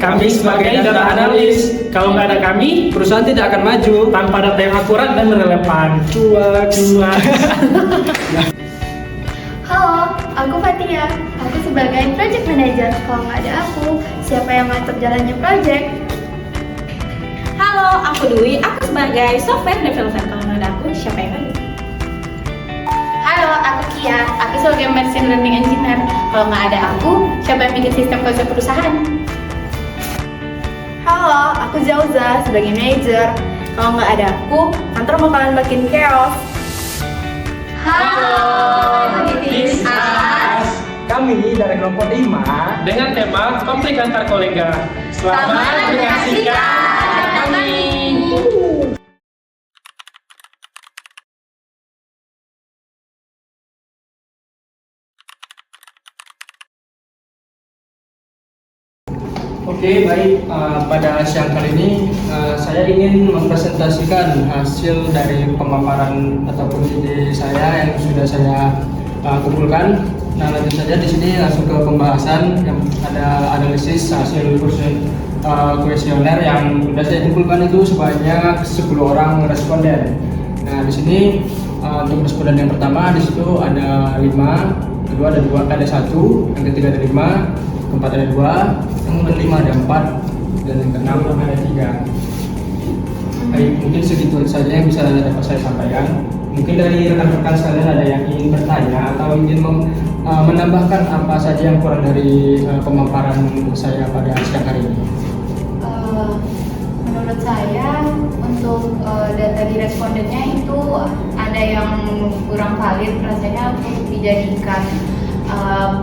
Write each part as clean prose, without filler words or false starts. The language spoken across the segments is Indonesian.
Kami sebagai data analis. Kalau nggak ada kami, perusahaan tidak akan maju tanpa data yang akurat dan relevan. Cuak. Halo, aku Fatia. Aku sebagai project manager. Kalau nggak ada aku, siapa yang ngatur jalannya project? Halo, aku Dwi. Aku sebagai software developer. Kalau nggak ada aku, siapa yang ngatur? Halo, aku Kia. Aku sebagai machine learning engineer. Kalau nggak ada aku, siapa yang bikin sistem konsep perusahaan? Halo, aku Zauza sebagai manager. Kalau nggak ada aku, kantor bakalan makin chaos. Halo, this is us. kami dari kelompok 5 Dengan tema konflik antar kolega. Selamat menyaksikan kami. Oke, baik. Pada siang kali ini saya ingin mempresentasikan hasil dari pemaparan ataupun ide saya yang sudah saya kumpulkan. Nah, lanjut saja di sini langsung ke pembahasan yang ada analisis hasil kuesioner yang sudah saya kumpulkan itu sebanyak 10 orang responden. Nah, di sini untuk responden yang pertama di situ ada 5, kedua ada 2, ada 1, yang ketiga ada 5, keempat ada 2, yang kelima ada 4, dan yang keenam ada 3. Baik, mungkin segitu saja yang bisa dapat saya sampaikan. Mungkin dari rekan-rekan sekalian ada yang ingin bertanya atau ingin menambahkan apa saja yang kurang dari pemaparan saya pada siang hari ini. Menurut saya untuk data di respondennya itu ada yang kurang valid, rasanya untuk dijadikan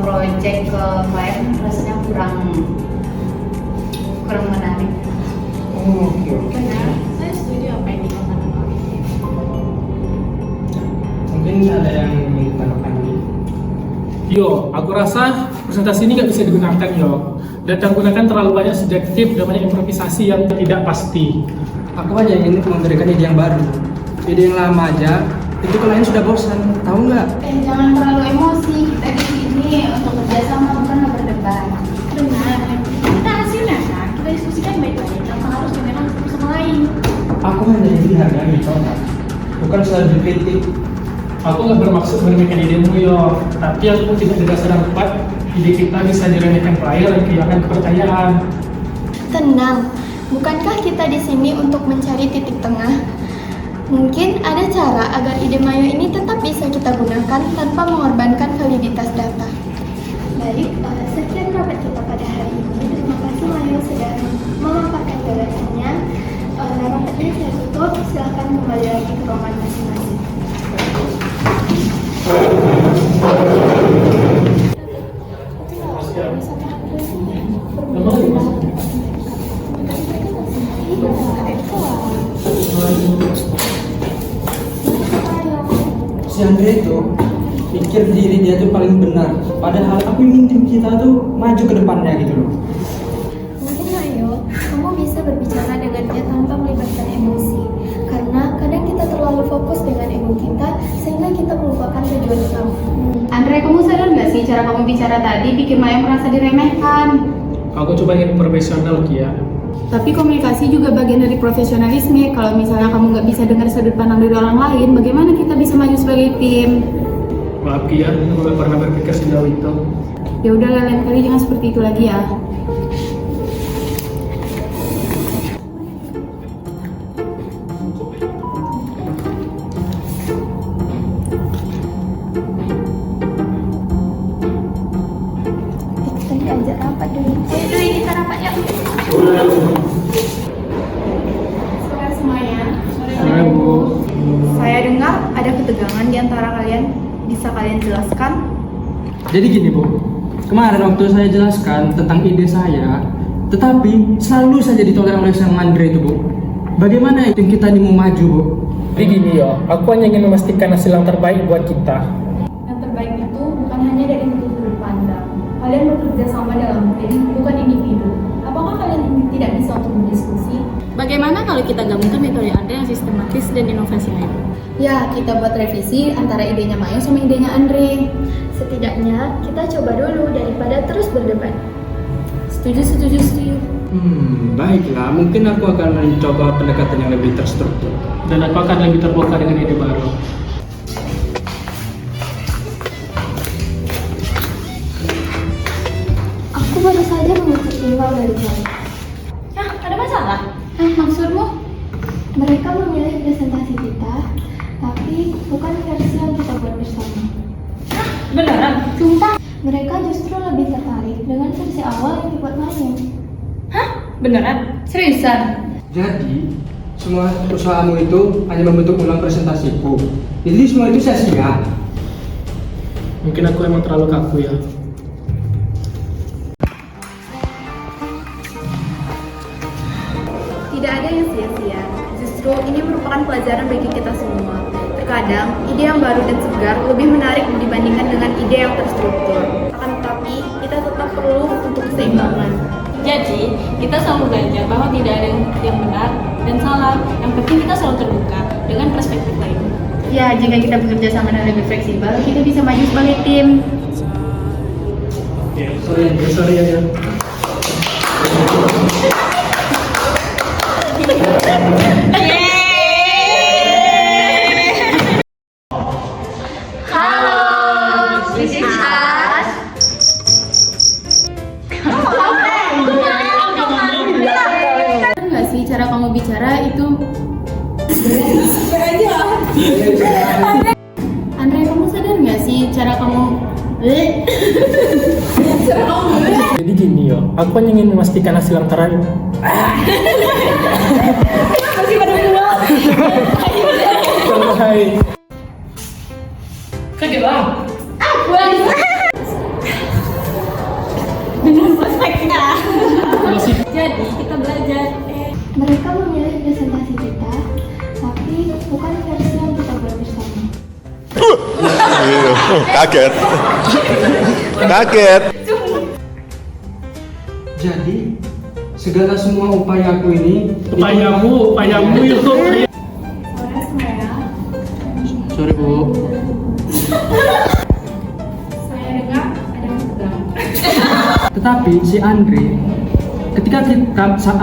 project ke klien rasanya kurang menarik. Oke. Benar, saya setuju apa yang dikatakan oleh Mungkin ada yang ingin ditambahkan lagi. Yo, aku rasa presentasi ini nggak bisa digunakan yo. Data yang gunakan terlalu banyak subjektif dan banyak improvisasi yang tidak pasti. Aku hanya ingin memberikan ide yang baru. Ide yang lama aja, itu klien sudah bosan, tahu nggak? Jangan terlalu emosi, kita di sini untuk kerjasama bukan berdebat. benar. Kita hasilnya kan, kita diskusikan baik-baik tanpa harus menyerang satu sama lain. Aku hanya ingin dihargai, bukan selalu dikritik. Aku nggak bermaksud meremehkan idemu yo, tapi aku tidak berdasarkan tepat. Ide kita bisa diremehkan klien dan kehilangan kepercayaan. Tenang, bukankah kita di sini untuk mencari titik tengah? Mungkin ada cara agar ide Mayo ini tetap bisa kita gunakan tanpa mengorbankan validitas data. Baik, sekian rapat kita pada hari ini. Terima kasih Mayo sudah memaparkan gagasannya. Rapatnya saya tutup, silahkan kembali lagi ke ruangan masing-masing. Si Andre itu pikir diri dia tuh paling benar, padahal aku ingin tim kita tuh maju ke depannya gitu loh. Mungkin Mayo, kamu bisa berbicara dengan dia tanpa melibatkan emosi. Karena kadang kita terlalu fokus dengan ego kita, sehingga kita melupakan tujuan utama. Andre, kamu sadar nggak sih cara kamu bicara tadi bikin Maya merasa diremehkan? Aku coba ingin profesional Kia. Tapi komunikasi juga bagian dari profesionalisme. Kalau misalnya kamu nggak bisa dengar sudut pandang dari orang lain, bagaimana kita bisa maju sebagai tim? Maaf Kia, aku nggak pernah berpikir sejauh itu. Ya udah, lain kali jangan seperti itu lagi ya. Kita diajak rapat dulu. Ayo dulu kita rapat ya. Sore semuanya. Sore, Bu. Saya dengar ada ketegangan di antara kalian. Bisa kalian jelaskan? Jadi gini Bu, kemarin waktu saya jelaskan tentang ide saya, tetapi selalu saja ditolak oleh sang Andre itu Bu. Bagaimana tim kita ini mau maju Bu? Jadi gini yo, aku hanya ingin memastikan hasil yang terbaik buat kita. Yang terbaik itu bukan hanya dari sudut pandang. Kalian bekerja sama dalam tim, bukan individu. Apakah kalian tidak bisa untuk berdiskusi? Bagaimana kalau kita gabungkan metode Andre yang sistematis dan inovasi lain? Ya, kita buat revisi antara idenya Mayo sama idenya Andre. Setidaknya kita coba dulu daripada terus berdebat. Setuju. Baiklah, mungkin aku akan mencoba pendekatan yang lebih terstruktur. Dan aku akan lebih terbuka dengan ide baru. Aku baru saja mengecek email dari Jaya. Hah, ada masalah? Hah, maksudmu? Mereka memilih presentasi kita, tapi bukan versi yang kita buat bersama. Beneran? Sumpah? Mereka justru lebih tertarik dengan versi awal yang dibuat Mayu. Hah? Beneran? Seriusan? Jadi, semua usahamu itu hanya membentuk ulang presentasiku. Jadi semua itu sia-sia. Mungkin aku emang terlalu kaku ya. Tidak ada yang sia-sia. Justru ini merupakan pelajaran bagi kita semua. Terkadang, ide yang baru dan segar lebih menarik dibandingkan dengan ide yang terstruktur. Akan tetapi, kita tetap perlu untuk keseimbangan. Jadi, kita selalu belajar bahwa tidak ada yang benar dan salah. Yang penting kita selalu terbuka dengan perspektif lain. Ya, jika kita bekerja sama dan lebih fleksibel, kita bisa maju sebagai tim. Sorry ya. Enggak sih, cara kamu bicara itu Andre, kamu sadar nggak sih cara kamu Jadi gini yo, aku hanya ingin memastikan hasil antara Hai. Kerja bang. Dengan perspektifnya. Jadi kita belajar. Mereka memilih presentasi kita, tapi bukan versi yang kita buat bersama. Kaget. Kaget. Jadi, segala semua upayaku ini Upayamu yuk. Sorry Bu. saya dengar ada yang pegang. Tetapi si Andre ketika kita saat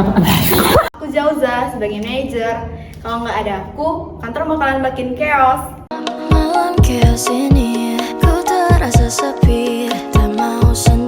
Aku Zauza sebagai manajer. Kalau nggak ada aku, kantor bakalan makin chaos. Malam chaos ini ku terasa sepi, tak mau sendiri.